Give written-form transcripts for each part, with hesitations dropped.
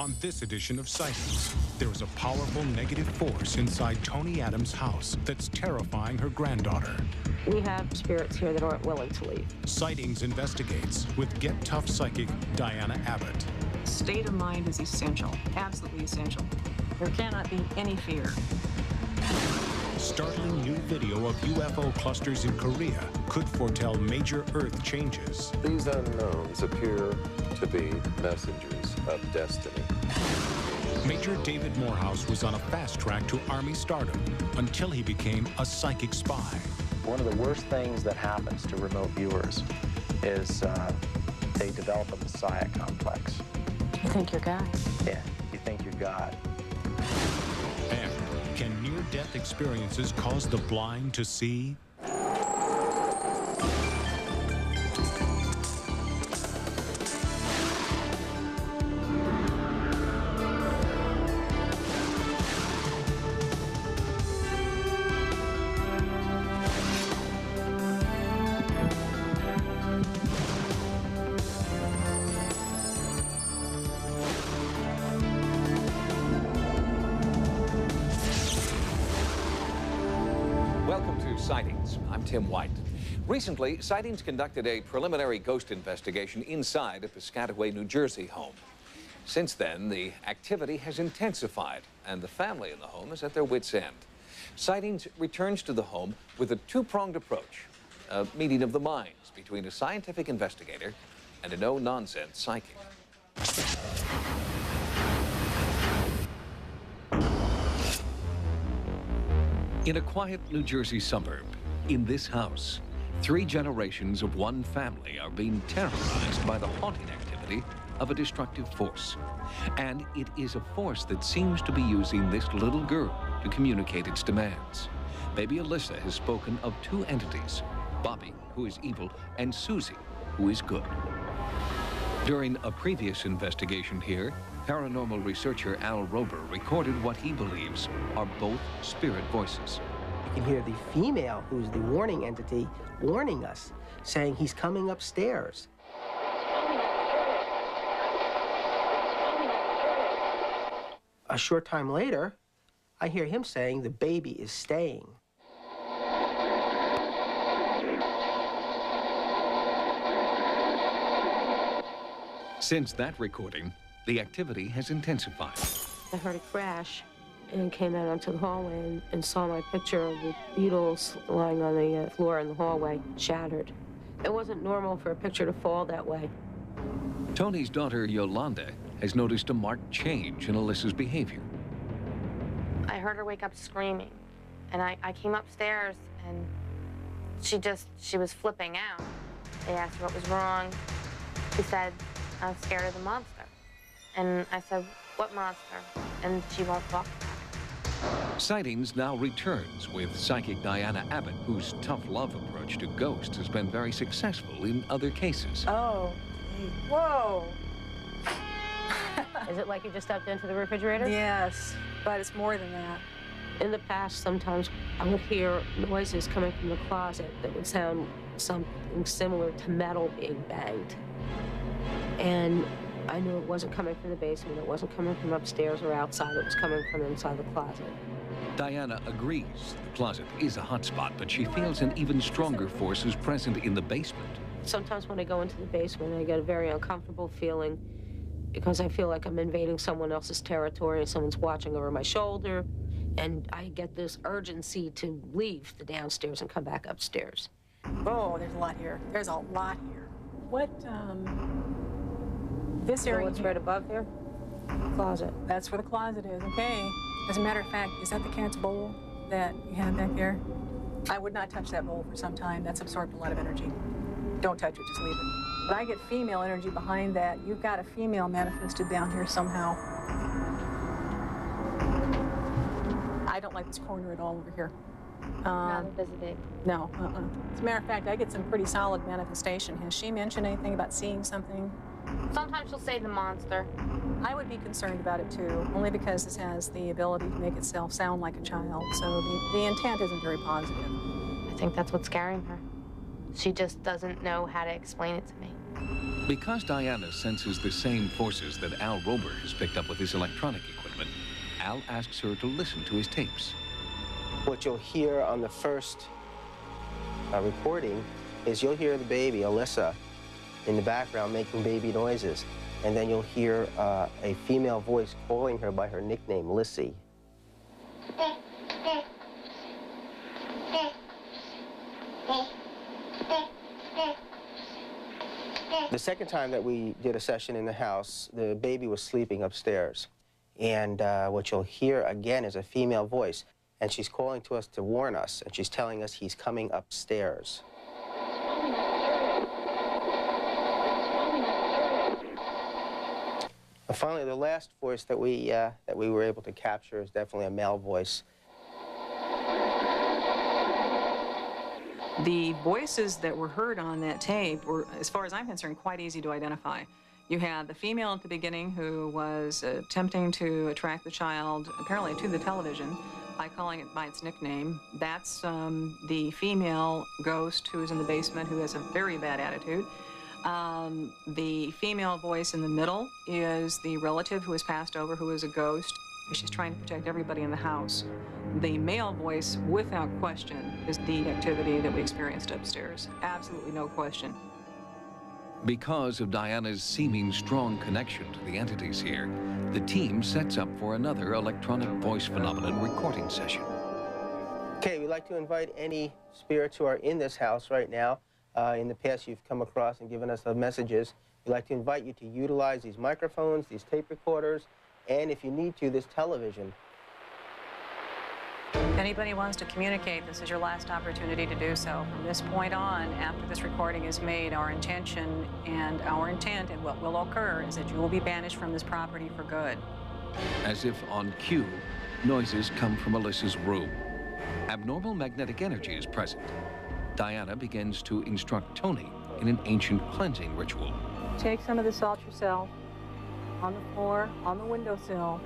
On this edition of Sightings, there is a powerful negative force inside Tony Adams' house that's terrifying her granddaughter. We have spirits here that aren't willing to leave. Sightings investigates with Get Tough psychic Diana Abbott. State of mind is essential, absolutely essential. There cannot be any fear. Startling new video of UFO clusters in Korea could foretell major Earth changes. These unknowns appear to be messengers of destiny. Major David Morehouse was on a fast track to Army stardom until he became a psychic spy. One of the worst things that happens to remote viewers is they develop a messiah complex. You think you're God? Yeah, you think you're God. And can near-death experiences cause the blind to see? Welcome to Sightings. I'm Tim White. Recently, Sightings conducted a preliminary ghost investigation inside a Piscataway, New Jersey home. Since then, the activity has intensified, and the family in the home is at their wits' end. Sightings returns to the home with a two-pronged approach, a meeting of the minds between a scientific investigator and a no-nonsense psychic. In a quiet New Jersey suburb, in this house, 3 generations of one family are being terrorized by the haunting activity of a destructive force. And it is a force that seems to be using this little girl to communicate its demands. Baby Alyssa has spoken of 2 entities, Bobby, who is evil, and Susie, who is good. During a previous investigation here, paranormal researcher Al Rober recorded what he believes are both spirit voices. You can hear the female, who's the warning entity, warning us, saying he's coming upstairs. A short time later, I hear him saying the baby is staying. Since that recording, the activity has intensified. I heard a crash and came out onto the hallway and saw my picture of the beetles lying on the floor in the hallway, shattered. It wasn't normal for a picture to fall that way. Tony's daughter, Yolanda, has noticed a marked change in Alyssa's behavior. I heard her wake up screaming, and I came upstairs, and she was flipping out. They asked her what was wrong. She said, "I'm scared of the monster." And I said, "What monster?" And she won't talk about it. Sightings now returns with psychic Diana Abbott, whose tough love approach to ghosts has been very successful in other cases. Oh, whoa. Is it like you just stepped into the refrigerator? Yes, but it's more than that. In the past, sometimes I would hear noises coming from the closet that would sound something similar to metal being banged. And I knew it wasn't coming from the basement, it wasn't coming from upstairs or outside, it was coming from inside the closet. Diana agrees the closet is a hot spot, but she feels an even stronger force is present in the basement. Sometimes when I go into the basement, I get a very uncomfortable feeling because I feel like I'm invading someone else's territory and someone's watching over my shoulder, and I get this urgency to leave the downstairs and come back upstairs. Oh, there's a lot here. There's a lot here. What, this area... What's right above here? Closet. That's where the closet is, okay. As a matter of fact, is that the cat's bowl that you have back there? I would not touch that bowl for some time. That's absorbed a lot of energy. Don't touch it, just leave it. But I get female energy behind that. You've got a female manifested down here somehow. I don't like this corner at all over here. Not visited. No, As a matter of fact, I get some pretty solid manifestation. Has she mentioned anything about seeing something? Sometimes she'll say the monster. I would be concerned about it too, only because this has the ability to make itself sound like a child, so the intent isn't very positive. I think that's what's scaring her. She just doesn't know how to explain it to me. Because Diana senses the same forces that Al Rober has picked up with his electronic equipment, Al asks her to listen to his tapes. What you'll hear on the first recording is you'll hear the baby, Alyssa, in the background making baby noises. And then you'll hear a female voice calling her by her nickname, Lissy. The second time that we did a session in the house, the baby was sleeping upstairs. And what you'll hear again is a female voice. And she's calling to us to warn us, and she's telling us he's coming upstairs. And finally, the last voice that we were able to capture is definitely a male voice. The voices that were heard on that tape were, as far as I'm concerned, quite easy to identify. You had the female at the beginning who was attempting to attract the child, apparently to the television, by calling it by its nickname. That's the female ghost who is in the basement who has a very bad attitude. The female voice in the middle is the relative who has passed over, who is a ghost. She's trying to protect everybody in the house. The male voice, without question, is the activity that we experienced upstairs. Absolutely no question. Because of Diana's seeming strong connection to the entities here, the team sets up for another electronic voice phenomenon recording session. Okay, we'd like to invite any spirits who are in this house right now. In the past, you've come across and given us messages. We'd like to invite you to utilize these microphones, these tape recorders, and if you need to, this television. If anybody wants to communicate, this is your last opportunity to do so. From this point on, after this recording is made, our intention and our intent and what will occur is that you will be banished from this property for good. As if on cue, noises come from Alyssa's room. Abnormal magnetic energy is present. Diana begins to instruct Tony in an ancient cleansing ritual. Take some of the salt yourself, on the floor, on the windowsill.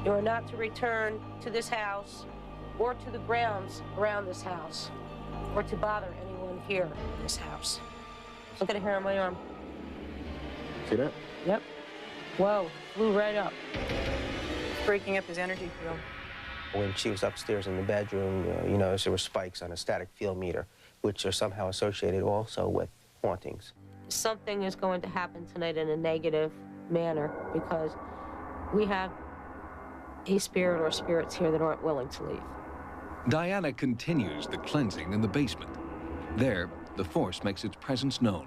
You are not to return to this house or to the grounds around this house or to bother anyone here in this house. Look at a hair on my arm. See that? Yep. Whoa, flew right up. Breaking up his energy field. When she was upstairs in the bedroom, you notice there were spikes on a static field meter, which are somehow associated also with hauntings. Something is going to happen tonight in a negative manner because we have a spirit or spirits here that aren't willing to leave. Diana continues the cleansing in the basement. There, the force makes its presence known.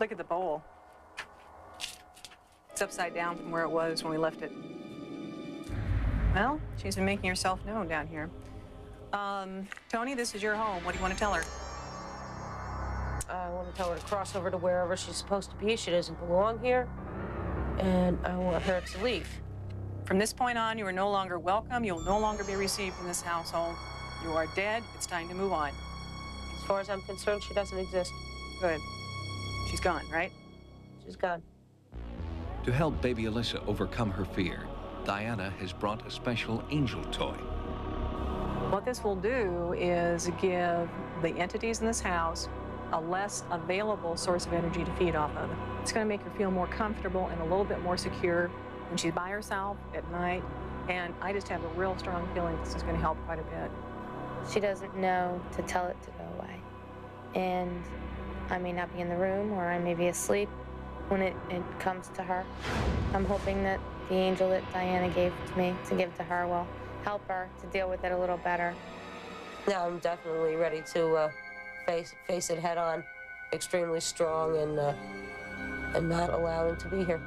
Look at the bowl. It's upside down from where it was when we left it. Well, she's been making herself known down here. Tony, this is your home. What do you want to tell her? I want to tell her to cross over to wherever she's supposed to be. She doesn't belong here, and I want her to leave. From this point on, you are no longer welcome. You'll no longer be received in this household. You are dead. It's time to move on. As far as I'm concerned, she doesn't exist. Good. She's gone, right? She's gone. To help baby Alyssa overcome her fear, Diana has brought a special angel toy. What this will do is give the entities in this house a less available source of energy to feed off of. It's going to make her feel more comfortable and a little bit more secure when she's by herself at night. And I just have a real strong feeling this is going to help quite a bit. She doesn't know to tell it to go away. And I may not be in the room, or I may be asleep when it comes to her. I'm hoping that the angel that Diana gave to me to give to her will help her to deal with it a little better. Yeah, I'm definitely ready to face it head on, extremely strong, and not allow him to be here.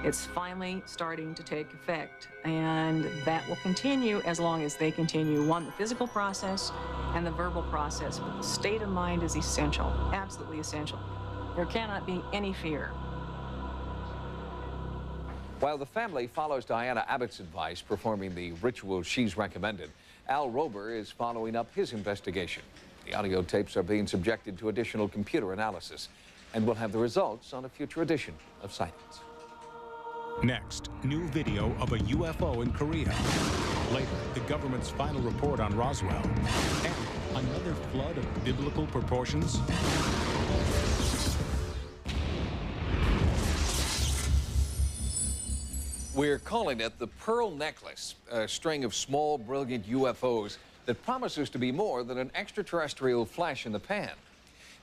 It's finally starting to take effect, and that will continue as long as they continue, one, the physical process and the verbal process, but the state of mind is essential, absolutely essential. There cannot be any fear. While the family follows Diana Abbott's advice, performing the ritual she's recommended, Al Rober is following up his investigation. The audio tapes are being subjected to additional computer analysis, and we'll have the results on a future edition of Sightings. Next, new video of a UFO in Korea. Later, the government's final report on Roswell. And another flood of biblical proportions. We're calling it the Pearl Necklace, a string of small, brilliant UFOs that promises to be more than an extraterrestrial flash in the pan.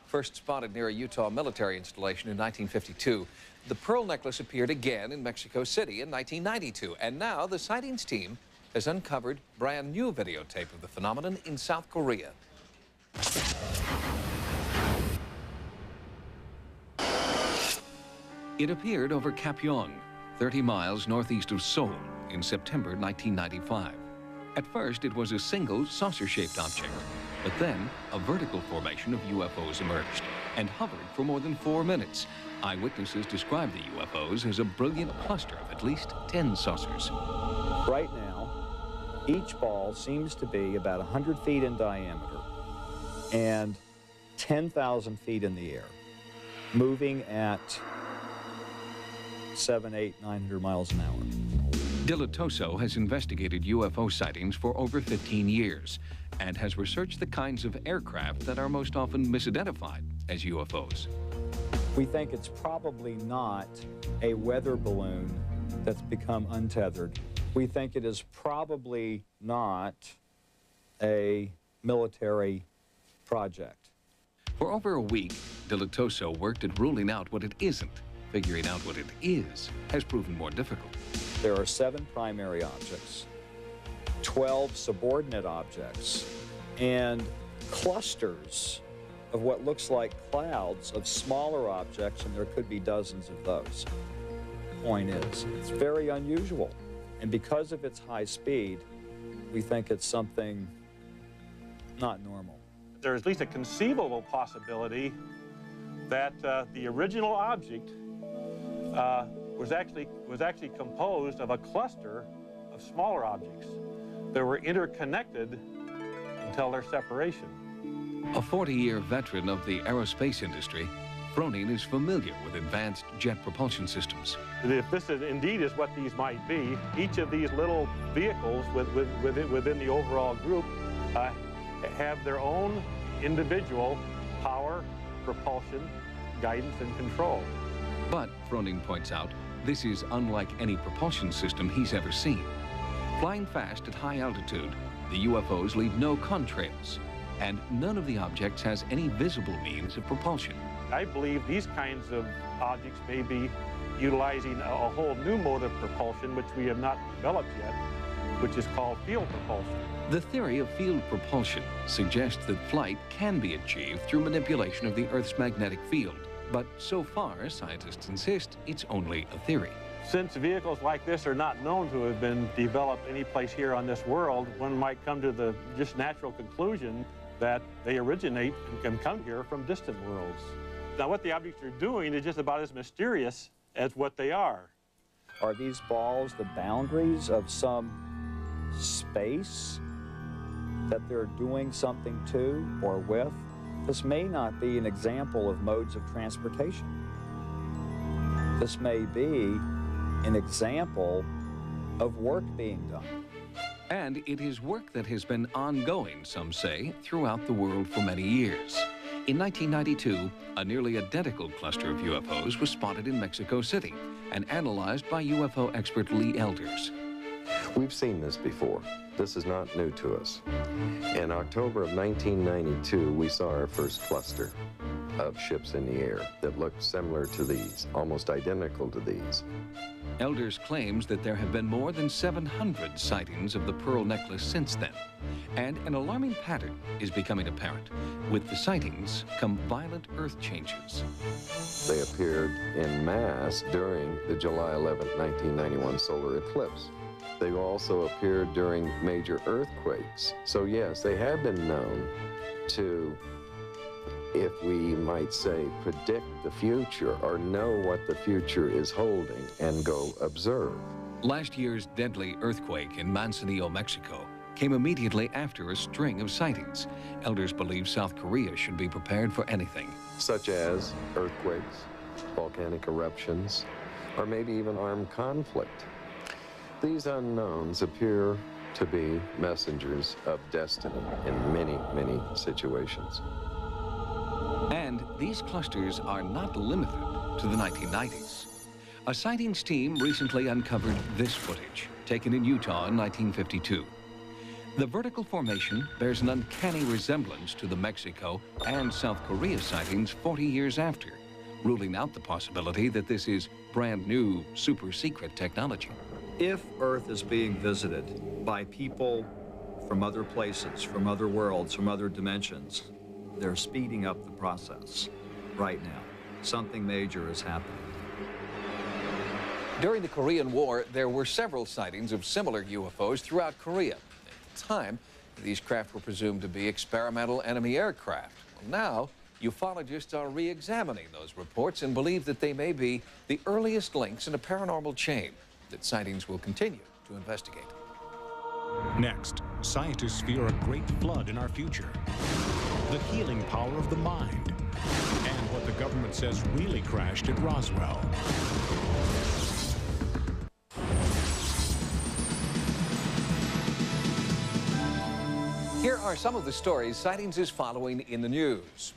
First spotted near a Utah military installation in 1952, the Pearl Necklace appeared again in Mexico City in 1992, and now the Sightings team has uncovered brand new videotape of the phenomenon in South Korea. It appeared over Kapyong, 30 miles northeast of Seoul, in September 1995. At first, it was a single saucer-shaped object, but then a vertical formation of UFOs emerged and hovered for more than 4 minutes. Eyewitnesses described the UFOs as a brilliant cluster of at least 10 saucers. Right now, each ball seems to be about 100 feet in diameter and 10,000 feet in the air, moving at 700, 800, 900 miles an hour. Dilatoso has investigated UFO sightings for over 15 years and has researched the kinds of aircraft that are most often misidentified as UFOs. We think it's probably not a weather balloon that's become untethered. We think it is probably not a military project. For over a week, Dilatoso worked at ruling out what it isn't. Figuring out what it is has proven more difficult. There are 7 primary objects, 12 subordinate objects, and clusters of what looks like clouds of smaller objects, and there could be dozens of those. The point is, it's very unusual, and because of its high speed, we think it's something not normal. There's at least a conceivable possibility that the original object was actually composed of a cluster of smaller objects that were interconnected until their separation. A 40-year veteran of the aerospace industry, Froning is familiar with advanced jet propulsion systems. If this is indeed is what these might be, each of these little vehicles within the overall group have their own individual power, propulsion, guidance, and control. But, Froning points out, this is unlike any propulsion system he's ever seen. Flying fast at high altitude, the UFOs leave no contrails, and none of the objects has any visible means of propulsion. I believe these kinds of objects may be utilizing a whole new mode of propulsion, which we have not developed yet, which is called field propulsion. The theory of field propulsion suggests that flight can be achieved through manipulation of the Earth's magnetic field. But so far, scientists insist it's only a theory. Since vehicles like this are not known to have been developed any place here on this world, one might come to the just natural conclusion that they originate and can come here from distant worlds. Now, what the objects are doing is just about as mysterious as what they are. Are these balls the boundaries of some space that they're doing something to or with? This may not be an example of modes of transportation. This may be an example of work being done. And it is work that has been ongoing, some say, throughout the world for many years. In 1992, a nearly identical cluster of UFOs was spotted in Mexico City and analyzed by UFO expert Lee Elders. We've seen this before. This is not new to us. In October of 1992, we saw our first cluster of ships in the air that looked similar to these, almost identical to these. Elders claims that there have been more than 700 sightings of the Pearl Necklace since then, and an alarming pattern is becoming apparent. With the sightings come violent earth changes. They appeared en masse during the July 11, 1991 solar eclipse. They also appeared during major earthquakes. So yes, they have been known to, if we might say, predict the future or know what the future is holding and go observe. Last year's deadly earthquake in Manzanillo, Mexico, came immediately after a string of sightings. Elders believe South Korea should be prepared for anything. Such as earthquakes, volcanic eruptions, or maybe even armed conflict. These unknowns appear to be messengers of destiny in many, many situations. And these clusters are not limited to the 1990s. A sightings team recently uncovered this footage, taken in Utah in 1952. The vertical formation bears an uncanny resemblance to the Mexico and South Korea sightings 40 years after, ruling out the possibility that this is brand new, super secret technology. If Earth is being visited by people from other places, from other worlds, from other dimensions, they're speeding up the process right now. Something major is happening. During the Korean War, there were several sightings of similar UFOs throughout Korea. At the time, these craft were presumed to be experimental enemy aircraft. Well, now, ufologists are re-examining those reports and believe that they may be the earliest links in a paranormal chain that sightings will continue to investigate. Next, scientists fear a great flood in our future, the healing power of the mind, and what the government says really crashed at Roswell. Here are some of the stories Sightings is following in the news.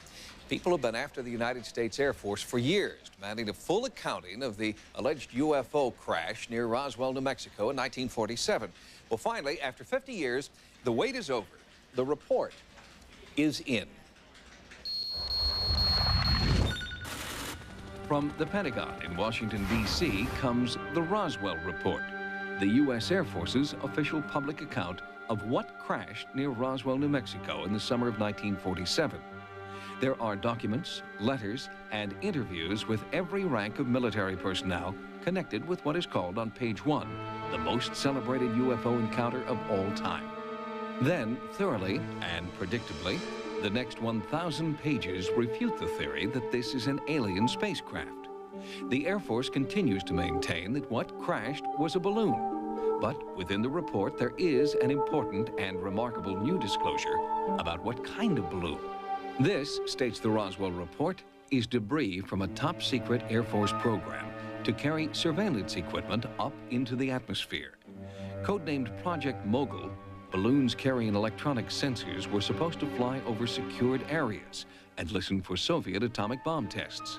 People have been after the United States Air Force for years, demanding a full accounting of the alleged UFO crash near Roswell, New Mexico in 1947. Well, finally, after 50 years, the wait is over. The report is in. From the Pentagon in Washington, D.C. comes the Roswell Report, the U.S. Air Force's official public account of what crashed near Roswell, New Mexico in the summer of 1947. There are documents, letters, and interviews with every rank of military personnel connected with what is called on page 1, the most celebrated UFO encounter of all time. Then, thoroughly and predictably, the next 1,000 pages refute the theory that this is an alien spacecraft. The Air Force continues to maintain that what crashed was a balloon. But within the report, there is an important and remarkable new disclosure about what kind of balloon. This, states the Roswell Report, is debris from a top-secret Air Force program to carry surveillance equipment up into the atmosphere. Codenamed Project Mogul, balloons carrying electronic sensors were supposed to fly over secured areas and listen for Soviet atomic bomb tests.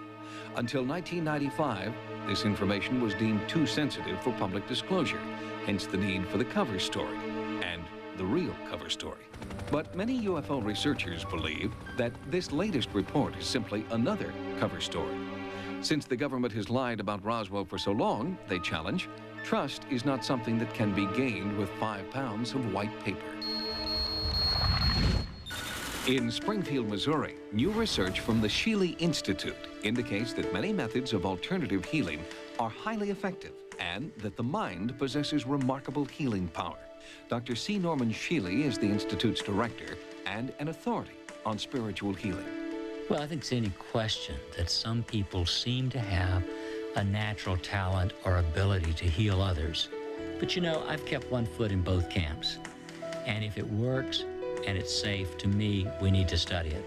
Until 1995, this information was deemed too sensitive for public disclosure, hence the need for the cover story, and the real cover story. But many UFO researchers believe that this latest report is simply another cover story. Since the government has lied about Roswell for so long, they challenge, trust is not something that can be gained with 5 pounds of white paper. In Springfield, Missouri, new research from the Sheely Institute indicates that many methods of alternative healing are highly effective and that the mind possesses remarkable healing power. Dr. C. Norman Sheely is the Institute's director and an authority on spiritual healing. Well, I think it's any question that some people seem to have a natural talent or ability to heal others. But you know, I've kept one foot in both camps. And if it works and it's safe, to me, we need to study it.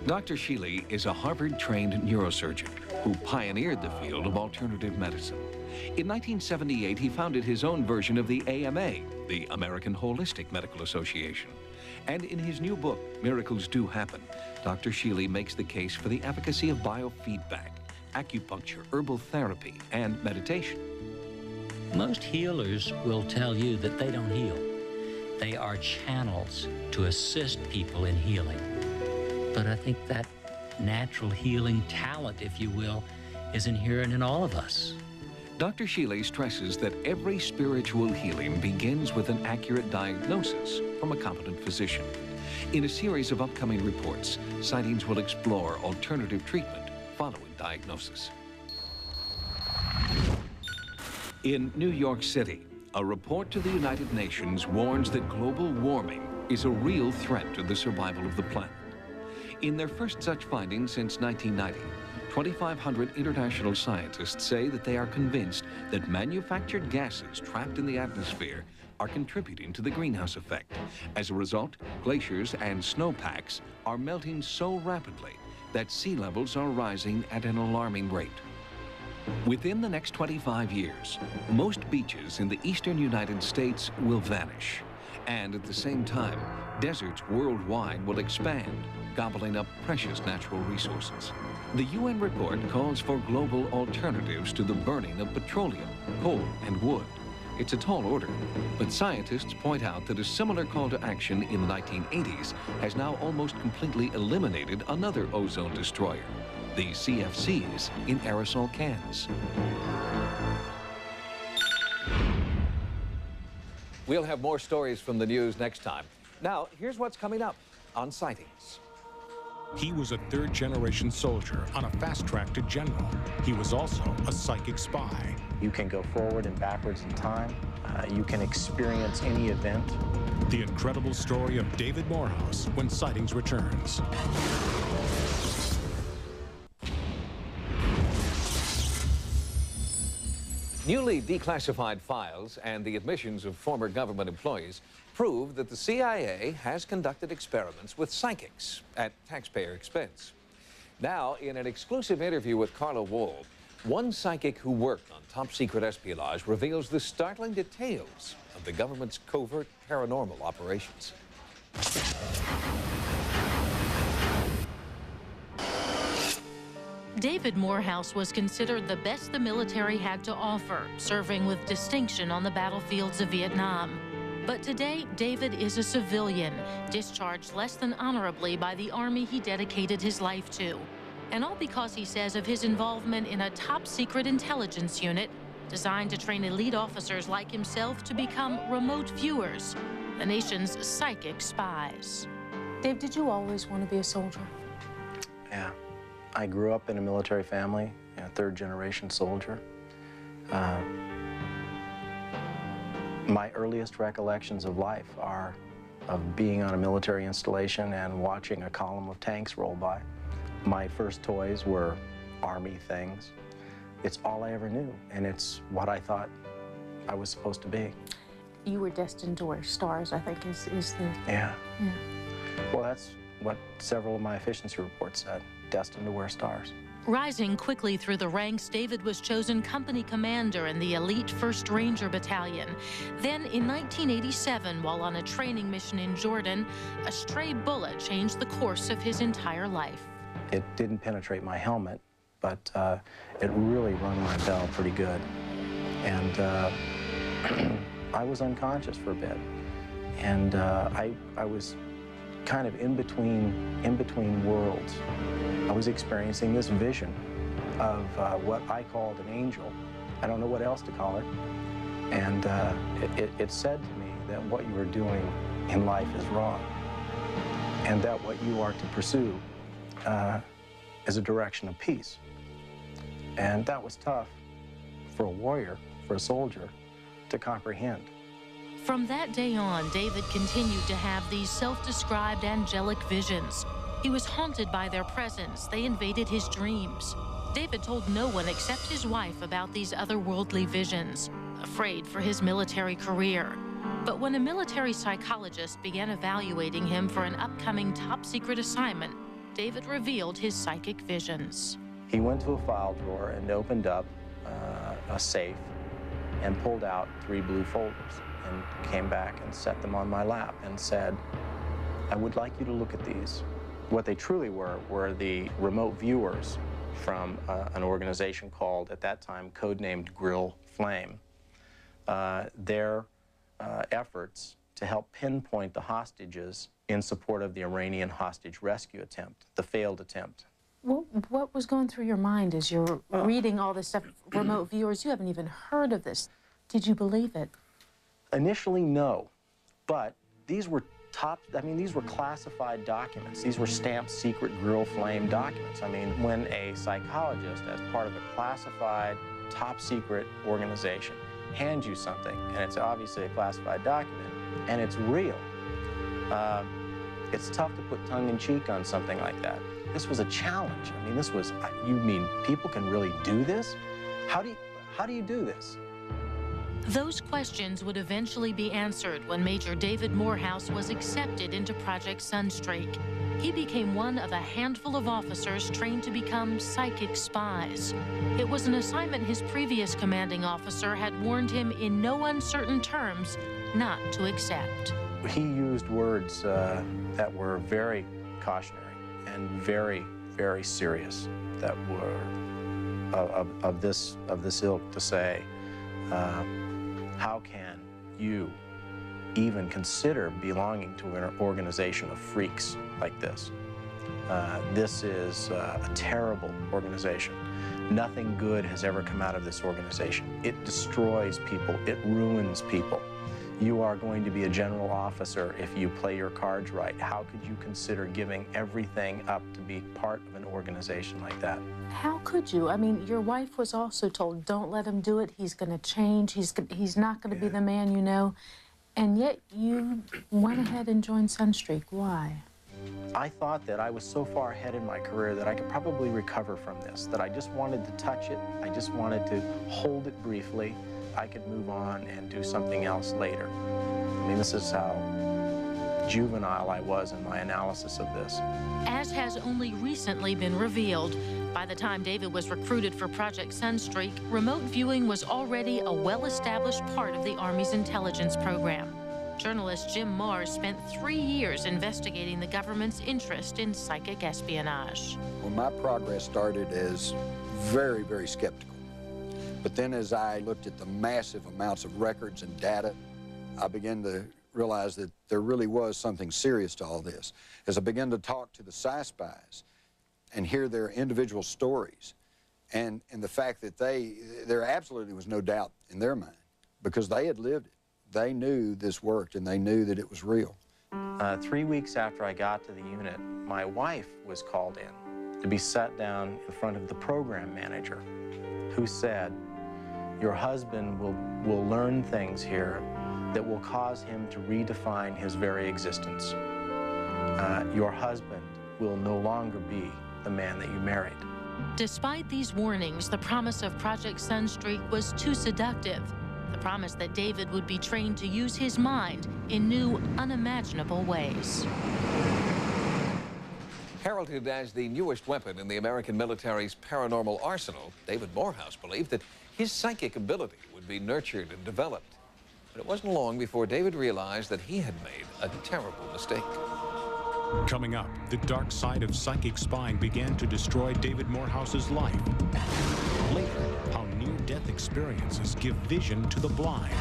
Dr. Sheely is a Harvard-trained neurosurgeon who pioneered the field of alternative medicine. In 1978, he founded his own version of the AMA, the American Holistic Medical Association. And in his new book, Miracles Do Happen, Dr. Sheely makes the case for the efficacy of biofeedback, acupuncture, herbal therapy, and meditation. Most healers will tell you that they don't heal. They are channels to assist people in healing. But I think that natural healing talent, if you will, is inherent in all of us. Dr. Sheely stresses that every spiritual healing begins with an accurate diagnosis from a competent physician. In a series of upcoming reports, Sightings will explore alternative treatment following diagnosis. In New York City, a report to the United Nations warns that global warming is a real threat to the survival of the planet. In their first such findings since 1990, 2,500 international scientists say that they are convinced that manufactured gases trapped in the atmosphere are contributing to the greenhouse effect. As a result, glaciers and snowpacks are melting so rapidly that sea levels are rising at an alarming rate. Within the next 25 years, most beaches in the eastern United States will vanish. And at the same time, deserts worldwide will expand, gobbling up precious natural resources. The UN report calls for global alternatives to the burning of petroleum, coal, and wood. It's a tall order, but scientists point out that a similar call to action in the 1980s has now almost completely eliminated another ozone destroyer, the CFCs in aerosol cans. We'll have more stories from the news next time. Now, here's what's coming up on Sightings. He was a third-generation soldier on a fast track to general. He was also a psychic spy. You can go forward and backwards in time. You can experience any event. The incredible story of David Morehouse when Sightings returns. Newly declassified files and the admissions of former government employees prove that the CIA has conducted experiments with psychics at taxpayer expense. Now, in an exclusive interview with Carla Wold, one psychic who worked on top-secret espionage reveals the startling details of the government's covert paranormal operations. David Morehouse was considered the best the military had to offer, serving with distinction on the battlefields of Vietnam. But today, David is a civilian, discharged less than honorably by the Army he dedicated his life to. And all because he says of his involvement in a top-secret intelligence unit designed to train elite officers like himself to become remote viewers, the nation's psychic spies. Dave, did you always want to be a soldier? Yeah. I grew up in a military family, a third-generation soldier. My earliest recollections of life are of being on a military installation and watching a column of tanks roll by. My first toys were Army things. It's all I ever knew, and it's what I thought I was supposed to be. You were destined to wear stars, I think, is the... Yeah. Well, that's what several of my efficiency reports said, destined to wear stars. Rising quickly through the ranks, David was chosen company commander in the elite 1st Ranger Battalion. Then in 1987, while on a training mission in Jordan, a stray bullet changed the course of his entire life. It didn't penetrate my helmet, but it really rung my bell pretty good. And I was unconscious for a bit. And I was kind of in between worlds. I was experiencing this vision of what I called an angel. I don't know what else to call it. And it said to me that what you are doing in life is wrong, and that what you are to pursue is a direction of peace. And that was tough for a warrior, for a soldier, to comprehend. From that day on, David continued to have these self-described angelic visions. He was haunted by their presence. They invaded his dreams. David told no one except his wife about these otherworldly visions, afraid for his military career. But when a military psychologist began evaluating him for an upcoming top-secret assignment, David revealed his psychic visions. He went to a file drawer and opened up a safe and pulled out 3 blue folders and came back and set them on my lap and said, I would like you to look at these. What they truly were the remote viewers from an organization called, at that time, codenamed Grill Flame. Their efforts to help pinpoint the hostages in support of the Iranian hostage rescue attempt, the failed attempt. What was going through your mind as you're reading all this stuff? Remote viewers, you haven't even heard of this. Did you believe it? Initially, no, but these were these were classified documents. These were stamped secret Grill Flame documents. I mean, when a psychologist, as part of a classified, top-secret organization, hands you something, and it's obviously a classified document, and it's real, it's tough to put tongue-in-cheek on something like that. This was a challenge. I mean, this was, you mean people can really do this? How do you do this? Those questions would eventually be answered when Major David Morehouse was accepted into Project Sunstreak. He became one of a handful of officers trained to become psychic spies. It was an assignment his previous commanding officer had warned him in no uncertain terms not to accept. He used words that were very cautionary and very, very serious that were of this ilk to say, how can you even consider belonging to an organization of freaks like this? This is a terrible organization. Nothing good has ever come out of this organization. It destroys people. It ruins people. You are going to be a general officer if you play your cards right. How could you consider giving everything up to be part of an organization like that? How could you? I mean, your wife was also told, don't let him do it. He's going to change. He's not going to be the man you know. And yet you went ahead and joined Sunstreak. Why? I thought that I was so far ahead in my career that I could probably recover from this, that I just wanted to touch it. I just wanted to hold it briefly. I could move on and do something else later. I mean, this is how juvenile I was in my analysis of this. As has only recently been revealed, by the time David was recruited for Project Sunstreak, remote viewing was already a well-established part of the Army's intelligence program. Journalist Jim Marrs spent 3 years investigating the government's interest in psychic espionage. Well, my progress started as very, very skeptical. But then as I looked at the massive amounts of records and data, I began to realize that there really was something serious to all this. As I began to talk to the spies and hear their individual stories, and the fact that there absolutely was no doubt in their mind, because they had lived it. They knew this worked, and they knew that it was real. 3 weeks after I got to the unit, my wife was called in to be sat down in front of the program manager, who said, your husband will learn things here that will cause him to redefine his very existence. Your husband will no longer be the man that you married. Despite these warnings, the promise of Project Sunstreak was too seductive. The promise that David would be trained to use his mind in new, unimaginable ways. Heralded as the newest weapon in the American military's paranormal arsenal, David Morehouse believed that his psychic ability would be nurtured and developed. But it wasn't long before David realized that he had made a terrible mistake. Coming up, the dark side of psychic spying began to destroy David Morehouse's life. Later, how near-death experiences give vision to the blind.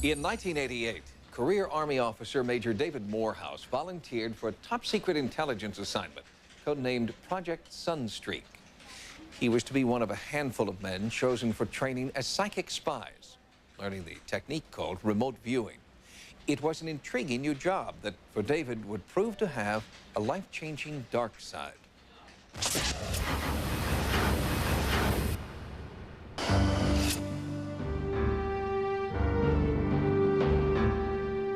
In 1988, career Army officer Major David Morehouse volunteered for a top-secret intelligence assignment codenamed Project Sunstreak. He was to be one of a handful of men chosen for training as psychic spies, learning the technique called remote viewing. It was an intriguing new job that, for David, would prove to have a life-changing dark side.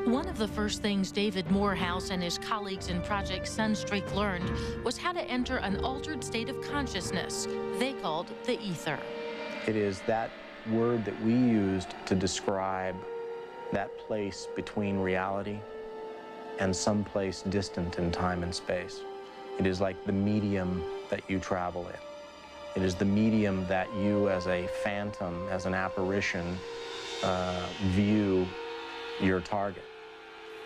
One of the first things David Morehouse and his colleagues in Project Sunstreak learned was how to enter an altered state of consciousness they called the ether. It is that word that we used to describe that place between reality and some place distant in time and space. It is like the medium that you travel in. It is the medium that you, as a phantom, as an apparition, view your target.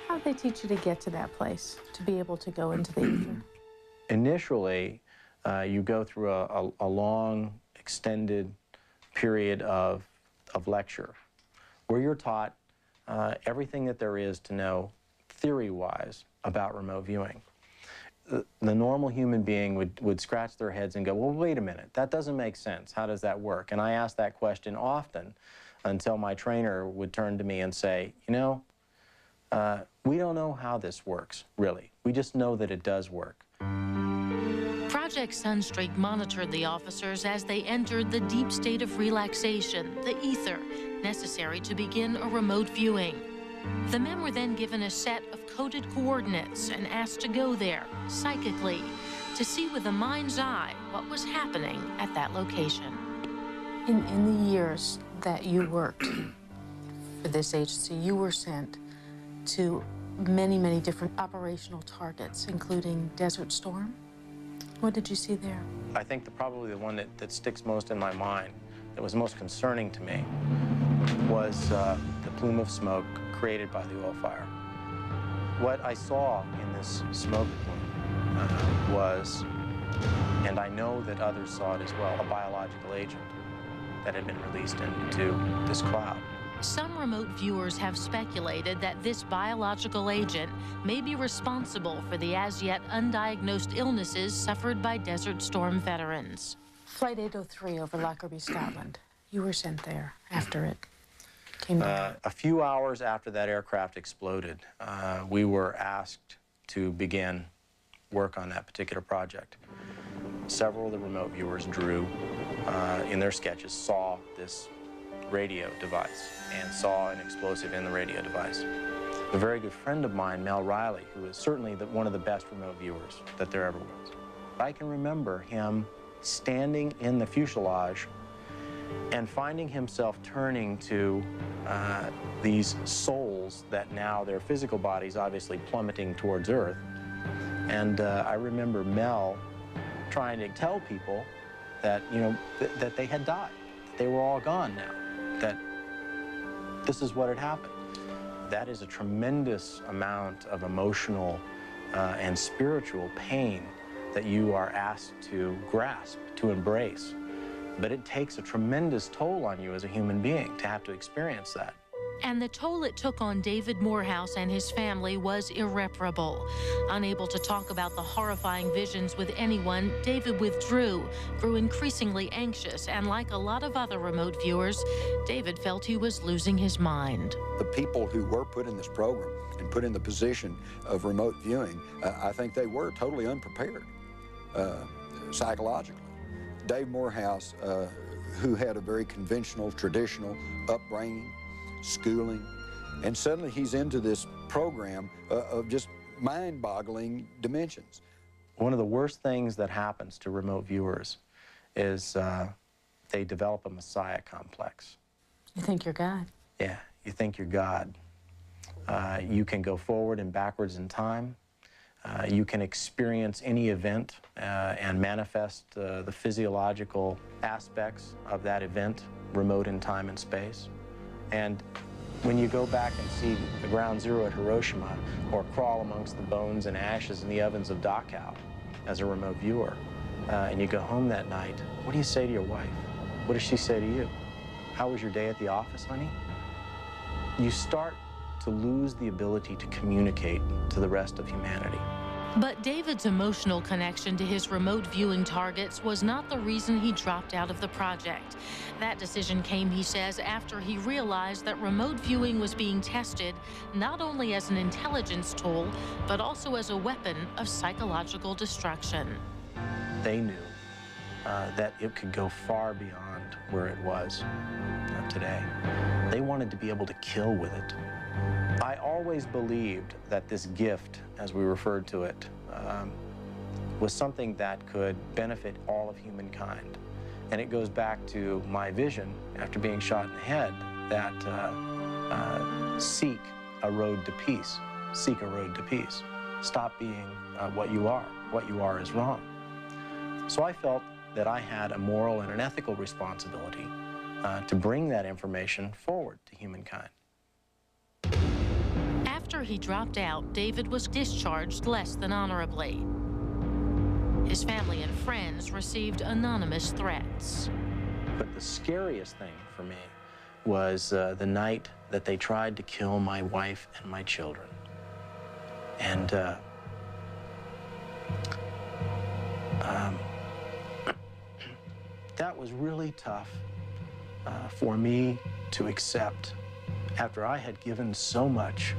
How did they teach you to get to that place, to be able to go into the ether? Initially, you go through a long, extended period of lecture where you're taught everything that there is to know theory-wise about remote viewing. The normal human being would scratch their heads and go, well, wait a minute, that doesn't make sense. How does that work? And I asked that question often until my trainer would turn to me and say, you know, we don't know how this works, really. We just know that it does work. Project Sunstreak monitored the officers as they entered the deep state of relaxation, the ether, necessary to begin a remote viewing. The men were then given a set of coded coordinates and asked to go there, psychically, to see with the mind's eye what was happening at that location. In the years that you worked for this agency, you were sent to many, many different operational targets, including Desert Storm. What did you see there? I think probably the one that sticks most in my mind, that was most concerning to me, was the plume of smoke created by the oil fire. What I saw in this smoke plume was, and I know that others saw it as well, a biological agent that had been released into this cloud. Some remote viewers have speculated that this biological agent may be responsible for the as-yet undiagnosed illnesses suffered by Desert Storm veterans. Flight 803 over Lockerbie, Scotland. You were sent there after it came down. A few hours after that aircraft exploded, we were asked to begin work on that particular project. Several of the remote viewers drew, in their sketches, saw this radio device and saw an explosive in the radio device. A very good friend of mine, Mel Riley, who is certainly one of the best remote viewers that there ever was. I can remember him standing in the fuselage and finding himself turning to these souls that now their physical bodies obviously plummeting towards Earth. And I remember Mel trying to tell people that, you know, that they had died, that they were all gone now, that this is what had happened. That is a tremendous amount of emotional and spiritual pain that you are asked to grasp, to embrace. But it takes a tremendous toll on you as a human being to have to experience that. And the toll it took on David Morehouse and his family was irreparable. Unable to talk about the horrifying visions with anyone, David withdrew, grew increasingly anxious, and like a lot of other remote viewers, David felt he was losing his mind. The people who were put in this program and put in the position of remote viewing, I think they were totally unprepared psychologically. Dave Morehouse, who had a very conventional, traditional upbringing, schooling, and suddenly he's into this program of just mind-boggling dimensions. One of the worst things that happens to remote viewers is they develop a messiah complex. You think you're God? Yeah, you think you're God. You can go forward and backwards in time. You can experience any event and manifest the physiological aspects of that event, remote in time and space. And when you go back and see the ground zero at Hiroshima, or crawl amongst the bones and ashes in the ovens of Dachau as a remote viewer, and you go home that night, what do you say to your wife? What does she say to you? How was your day at the office, honey? You start to lose the ability to communicate to the rest of humanity. But David's emotional connection to his remote viewing targets was not the reason he dropped out of the project. That decision came, he says, after he realized that remote viewing was being tested not only as an intelligence tool, but also as a weapon of psychological destruction. They knew that it could go far beyond where it was today. They wanted to be able to kill with it. I always believed that this gift, as we referred to it, was something that could benefit all of humankind. And it goes back to my vision after being shot in the head that seek a road to peace. Seek a road to peace. Stop being what you are. What you are is wrong. So I felt that I had a moral and an ethical responsibility to bring that information forward to humankind. After he dropped out, David was discharged less than honorably. His family and friends received anonymous threats. But the scariest thing for me was the night that they tried to kill my wife and my children. And that was really tough for me to accept after I had given so much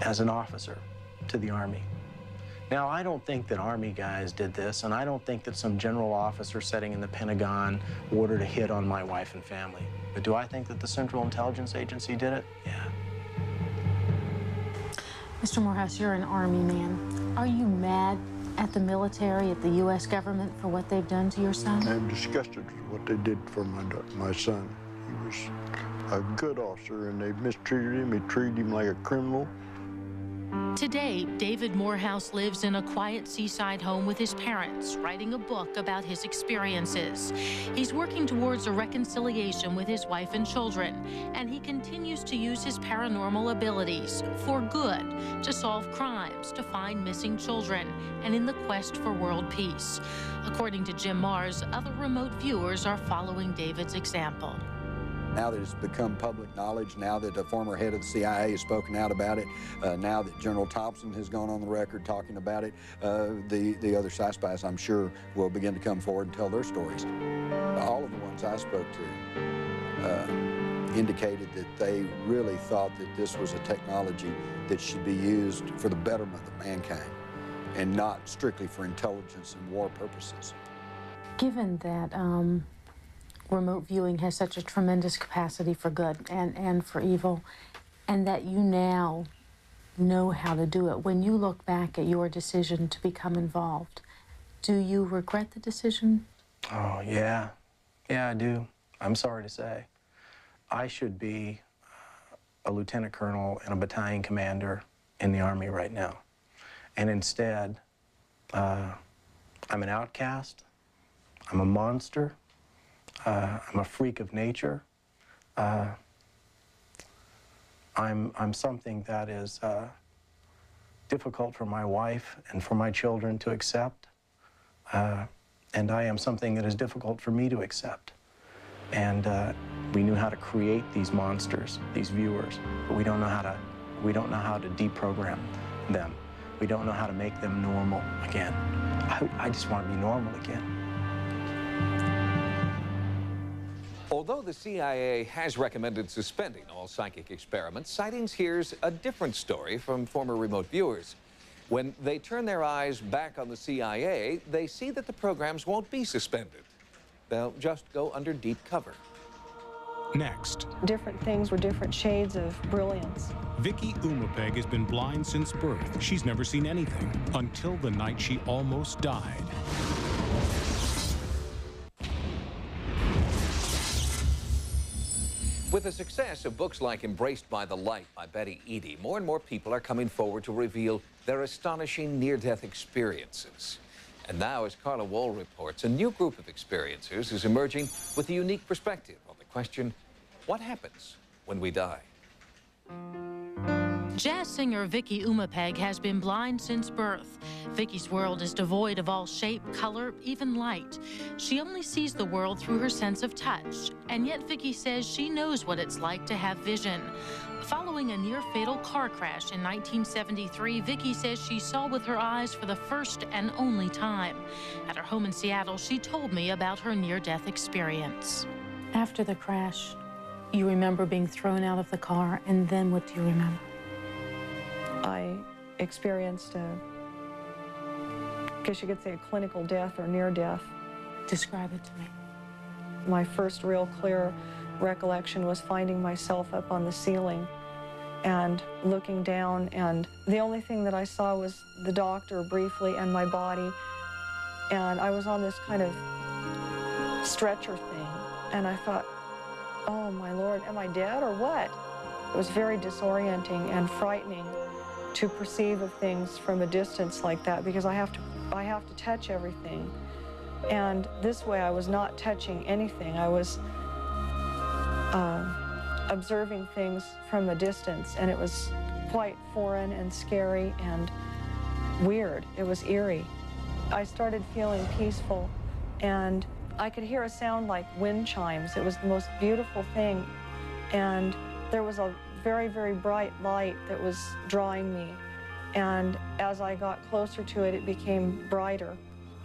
as an officer to the Army. Now, I don't think that Army guys did this, and I don't think that some general officer sitting in the Pentagon ordered a hit on my wife and family. But do I think that the Central Intelligence Agency did it? Yeah. Mr. Morehouse, you're an Army man. Are you mad at the military, at the U.S. government for what they've done to your son? I'm disgusted with what they did for my son. He was a good officer, and they mistreated him. They treated him like a criminal. Today, David Morehouse lives in a quiet seaside home with his parents, writing a book about his experiences. He's working towards a reconciliation with his wife and children, and he continues to use his paranormal abilities for good, to solve crimes, to find missing children, and in the quest for world peace. According to Jim Mars, other remote viewers are following David's example. Now that it's become public knowledge, now that a former head of the CIA has spoken out about it, now that General Thompson has gone on the record talking about it, the other suspects, I'm sure, will begin to come forward and tell their stories. All of the ones I spoke to indicated that they really thought that this was a technology that should be used for the betterment of mankind and not strictly for intelligence and war purposes. Given that remote viewing has such a tremendous capacity for good and for evil, and that you now know how to do it, when you look back at your decision to become involved, do you regret the decision? Oh, yeah. Yeah, I do. I'm sorry to say. I should be a lieutenant colonel and a battalion commander in the Army right now. And instead, I'm an outcast. I'm a monster. I'm a freak of nature. I'm something that is difficult for my wife and for my children to accept. And I am something that is difficult for me to accept. And we knew how to create these monsters, these viewers, but we don't know how to deprogram them. We don't know how to make them normal again. I just want to be normal again. Although the CIA has recommended suspending all psychic experiments, Sightings hears a different story from former remote viewers. When they turn their eyes back on the CIA, they see that the programs won't be suspended. They'll just go under deep cover. Next. Different things were different shades of brilliance. Vicki Umapeg has been blind since birth. She's never seen anything until the night she almost died. With the success of books like Embraced by the Light by N.D.E, more and more people are coming forward to reveal their astonishing near-death experiences. And now, as Carla Wall reports, a new group of experiencers is emerging with a unique perspective on the question, what happens when we die? Jazz singer Vicki Umapeg has been blind since birth. Vicki's world is devoid of all shape, color, even light. She only sees the world through her sense of touch, and yet Vicki says she knows what it's like to have vision. Following a near-fatal car crash in 1973, Vicki says she saw with her eyes for the first and only time. At her home in Seattle, she told me about her near-death experience. After the crash, you remember being thrown out of the car, and then what do you remember? I experienced I guess you could say a clinical death or near death. Describe it to me. My first real clear recollection was finding myself up on the ceiling and looking down, and the only thing that I saw was the doctor briefly and my body, and I was on this kind of stretcher thing, and I thought, oh my Lord, am I dead or what? It was very disorienting and frightening to perceive of things from a distance like that, because I have to touch everything. And this way I was not touching anything. I was observing things from a distance, and it was quite foreign and scary and weird. It was eerie. I started feeling peaceful, and I could hear a sound like wind chimes. It was the most beautiful thing, and there was a very, very bright light that was drawing me. And as I got closer to it, it became brighter.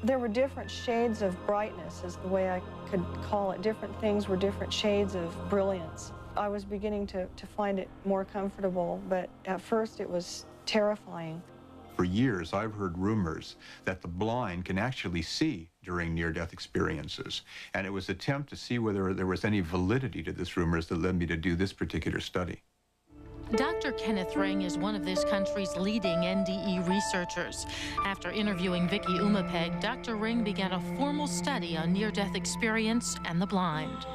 There were different shades of brightness, is the way I could call it. Different things were different shades of brilliance. I was beginning to find it more comfortable, but at first it was terrifying. For years, I've heard rumors that the blind can actually see during near-death experiences. And it was an attempt to see whether there was any validity to this rumors that led me to do this particular study. Dr. Kenneth Ring is one of this country's leading N.D.E researchers. After interviewing Vicki Umapeg, Dr. Ring began a formal study on near-death experience and the blind.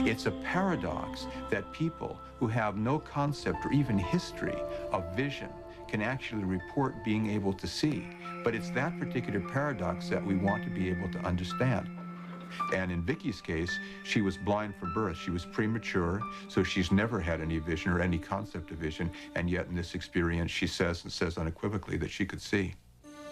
It's a paradox that people who have no concept or even history of vision can actually report being able to see. But it's that particular paradox that we want to be able to understand. And in Vicky's case, she was blind from birth. She was premature, so she's never had any vision or any concept of vision. And yet in this experience, she says unequivocally that she could see.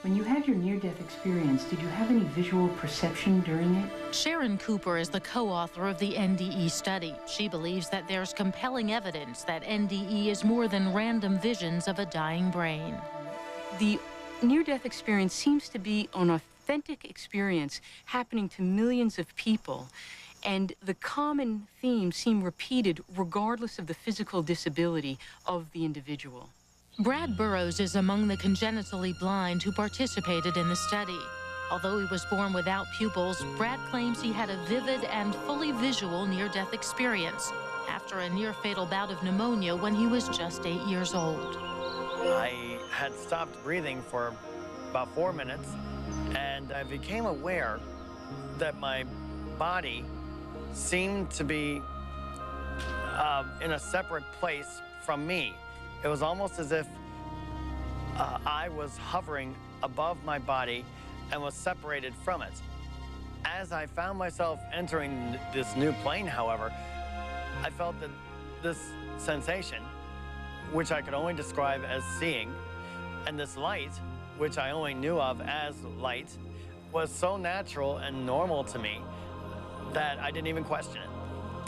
When you had your near-death experience, did you have any visual perception during it? Sharon Cooper is the co-author of the N.D.E. study. She believes that there's compelling evidence that N.D.E. is more than random visions of a dying brain. The near-death experience seems to be an authentic experience happening to millions of people, and the common themes seem repeated regardless of the physical disability of the individual. Brad Burrows is among the congenitally blind who participated in the study. Although he was born without pupils, Brad claims he had a vivid and fully visual near-death experience after a near-fatal bout of pneumonia when he was just 8 years old. I had stopped breathing for about 4 minutes, and I became aware that my body seemed to be in a separate place from me. It was almost as if I was hovering above my body and was separated from it. As I found myself entering this new plane, however, I felt that this sensation, which I could only describe as seeing, and this light, which I only knew of as light, was so natural and normal to me that I didn't even question it.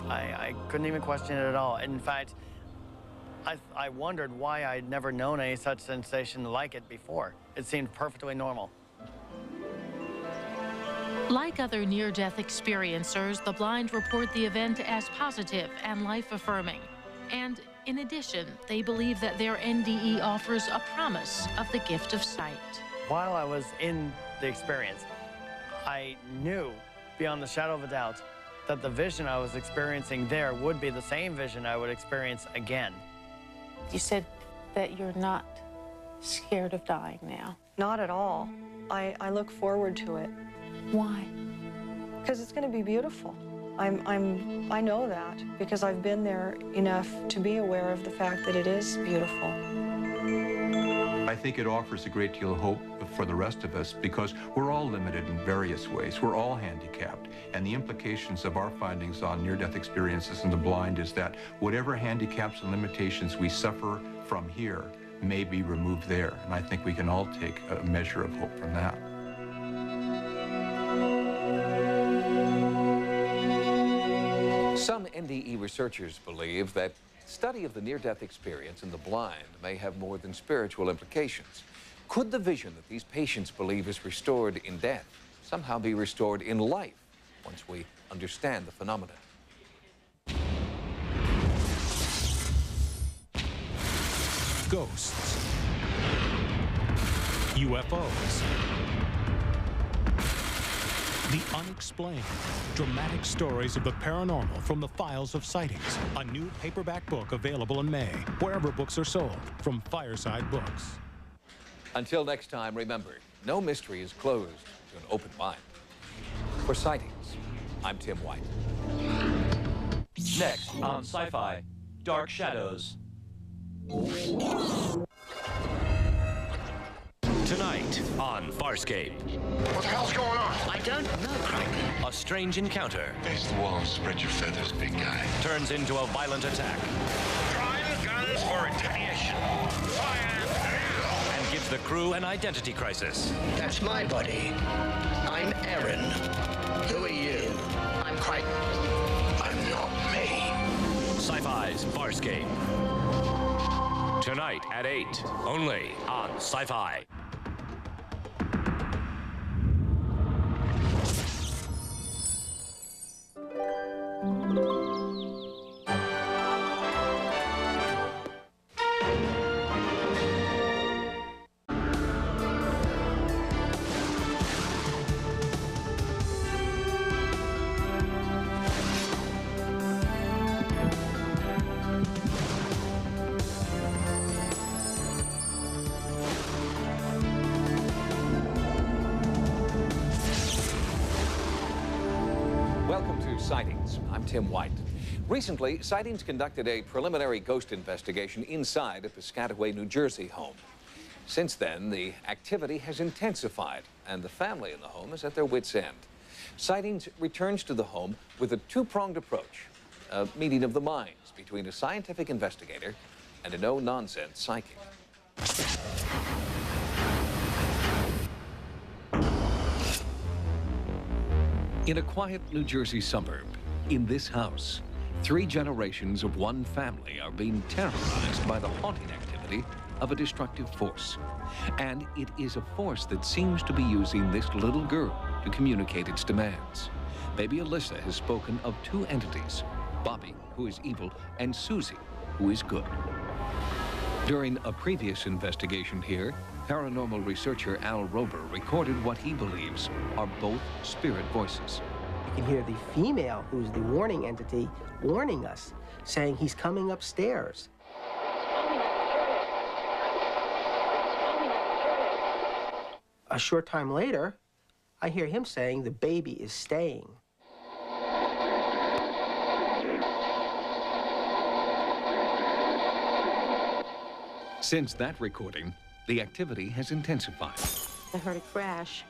I couldn't even question it at all. In fact, I wondered why I'd never known any such sensation like it before. It seemed perfectly normal. Like other near-death experiencers, the blind report the event as positive and life-affirming. And in addition, they believe that their N.D.E. offers a promise of the gift of sight. While I was in the experience, I knew beyond the shadow of a doubt that the vision I was experiencing there would be the same vision I would experience again. You said that you're not scared of dying now. Not at all. I look forward to it. Why? Because it's going to be beautiful. I know that because I've been there enough to be aware of the fact that it is beautiful. I think it offers a great deal of hope for the rest of us because we're all limited in various ways. We're all handicapped. And the implications of our findings on near-death experiences in the blind is that whatever handicaps and limitations we suffer from here may be removed there. And I think we can all take a measure of hope from that. Some N.D.E. researchers believe that study of the near-death experience in the blind may have more than spiritual implications. Could the vision that these patients believe is restored in death somehow be restored in life once we understand the phenomenon? Ghosts, UFOs, the unexplained, dramatic stories of the paranormal from the files of Sightings, a new paperback book available in May, wherever books are sold, from Fireside Books. Until next time, remember, no mystery is closed to an open mind. For Sightings, I'm Tim White. Next on Sci-Fi, Dark Shadows. Tonight on Farscape. What the hell's going on? I don't know, Craig. A strange encounter. Face the wall and spread your feathers, big guy. Turns into a violent attack. Prime guns for ignition. Fire now! And gives the crew an identity crisis. That's my buddy. I'm Aaron. Who are you? I'm Crichton. I'm not me. Sci-Fi's Farscape. Tonight at 8, only on Sci-Fi. Welcome to Sightings. I'm Tim White. Recently, Sightings conducted a preliminary ghost investigation inside a Piscataway, New Jersey home. Since then, the activity has intensified, and the family in the home is at their wits' end. Sightings returns to the home with a two-pronged approach, a meeting of the minds between a scientific investigator and a no-nonsense psychic. In a quiet New Jersey suburb, in this house, 3 generations of one family are being terrorized by the haunting activity of a destructive force. And it is a force that seems to be using this little girl to communicate its demands. Baby Alyssa has spoken of 2 entities, Bobby, who is evil, and Susie, who is good. During a previous investigation here, paranormal researcher Al Rober recorded what he believes are both spirit voices. You can hear the female, who's the warning entity, warning us, saying he's coming upstairs. A short time later, I hear him saying the baby is staying. Since that recording, the activity has intensified. I heard a crash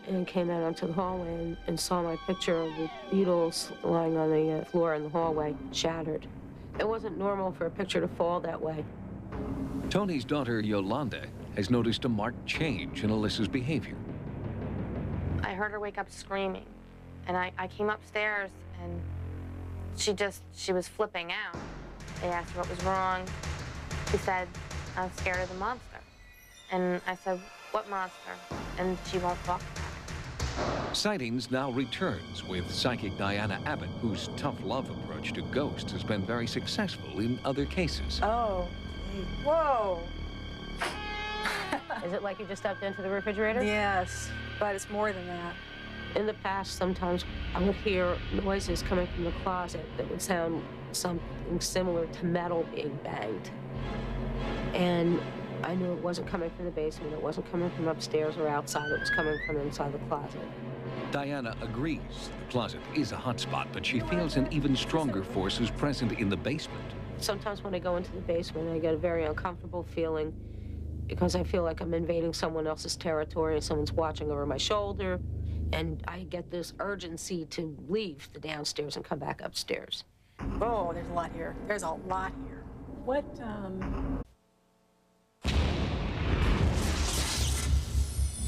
and came out onto the hallway and saw my picture of the beetles lying on the floor in the hallway, shattered. It wasn't normal for a picture to fall that way. Tony's daughter, Yolanda, has noticed a marked change in Alyssa's behavior. I heard her wake up screaming, and I came upstairs, and she was flipping out. They asked her what was wrong. She said, "I'm scared of the monster." And I said, "What monster?" And she won't talk about it. Sightings now returns with psychic Diana Abbott, whose tough love approach to ghosts has been very successful in other cases. Oh, whoa. Is it like you just stepped into the refrigerator? Yes, but it's more than that. In the past, sometimes I would hear noises coming from the closet that would sound something similar to metal being banged. And I knew it wasn't coming from the basement, it wasn't coming from upstairs or outside, it was coming from inside the closet. Diana agrees the closet is a hot spot, but she feels an even stronger force is present in the basement. Sometimes when I go into the basement, I get a very uncomfortable feeling because I feel like I'm invading someone else's territory and someone's watching over my shoulder, and I get this urgency to leave the downstairs and come back upstairs. Oh, there's a lot here. There's a lot here. What,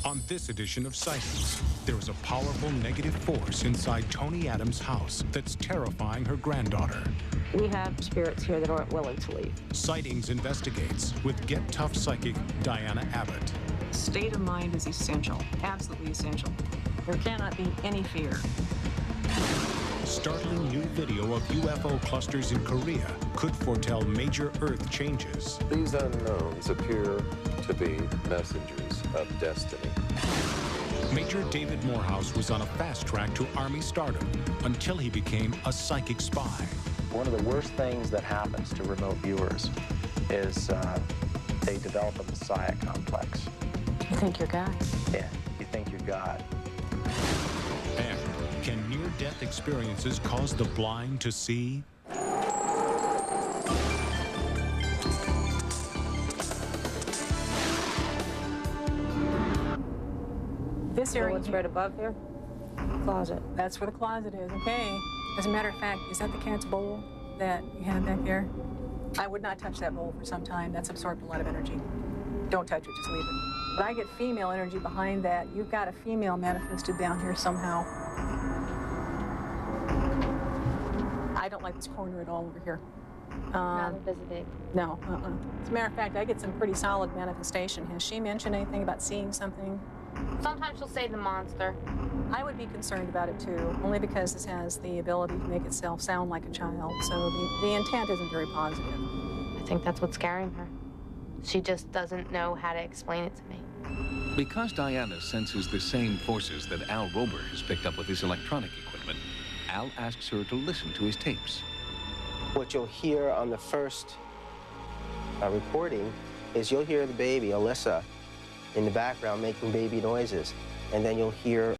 On this edition of Sightings, there is a powerful negative force inside Tony Adams' house that's terrifying her granddaughter. We have spirits here that aren't willing to leave. Sightings investigates with Get Tough psychic Diana Abbott. State of mind is essential, absolutely essential. There cannot be any fear. Startling new video of UFO clusters in Korea could foretell major Earth changes. These unknowns appear to be messengers of destiny. Major David Morehouse was on a fast track to Army stardom until he became a psychic spy. One of the worst things that happens to remote viewers is they develop a messiah complex. You think you're God? Yeah, you think you're God. And can near-death experiences cause the blind to see? This area. What's right above here? Closet. That's where the closet is, okay. As a matter of fact, is that the cat's bowl that you have back there? I would not touch that bowl for some time. That's absorbed a lot of energy. Don't touch it, just leave it. But I get female energy behind that. You've got a female manifested down here somehow. I don't like this corner at all over here. Not visited. No, As a matter of fact, I get some pretty solid manifestation. Has she mentioned anything about seeing something? Sometimes she'll say the monster. I would be concerned about it too, only because this has the ability to make itself sound like a child. So the intent isn't very positive. I think that's what's scaring her. She just doesn't know how to explain it to me. Because Diana senses the same forces that Al Rober has picked up with his electronic equipment, Al asks her to listen to his tapes. What you'll hear on the first recording is you'll hear the baby, Alyssa, in the background making baby noises. And then you'll hear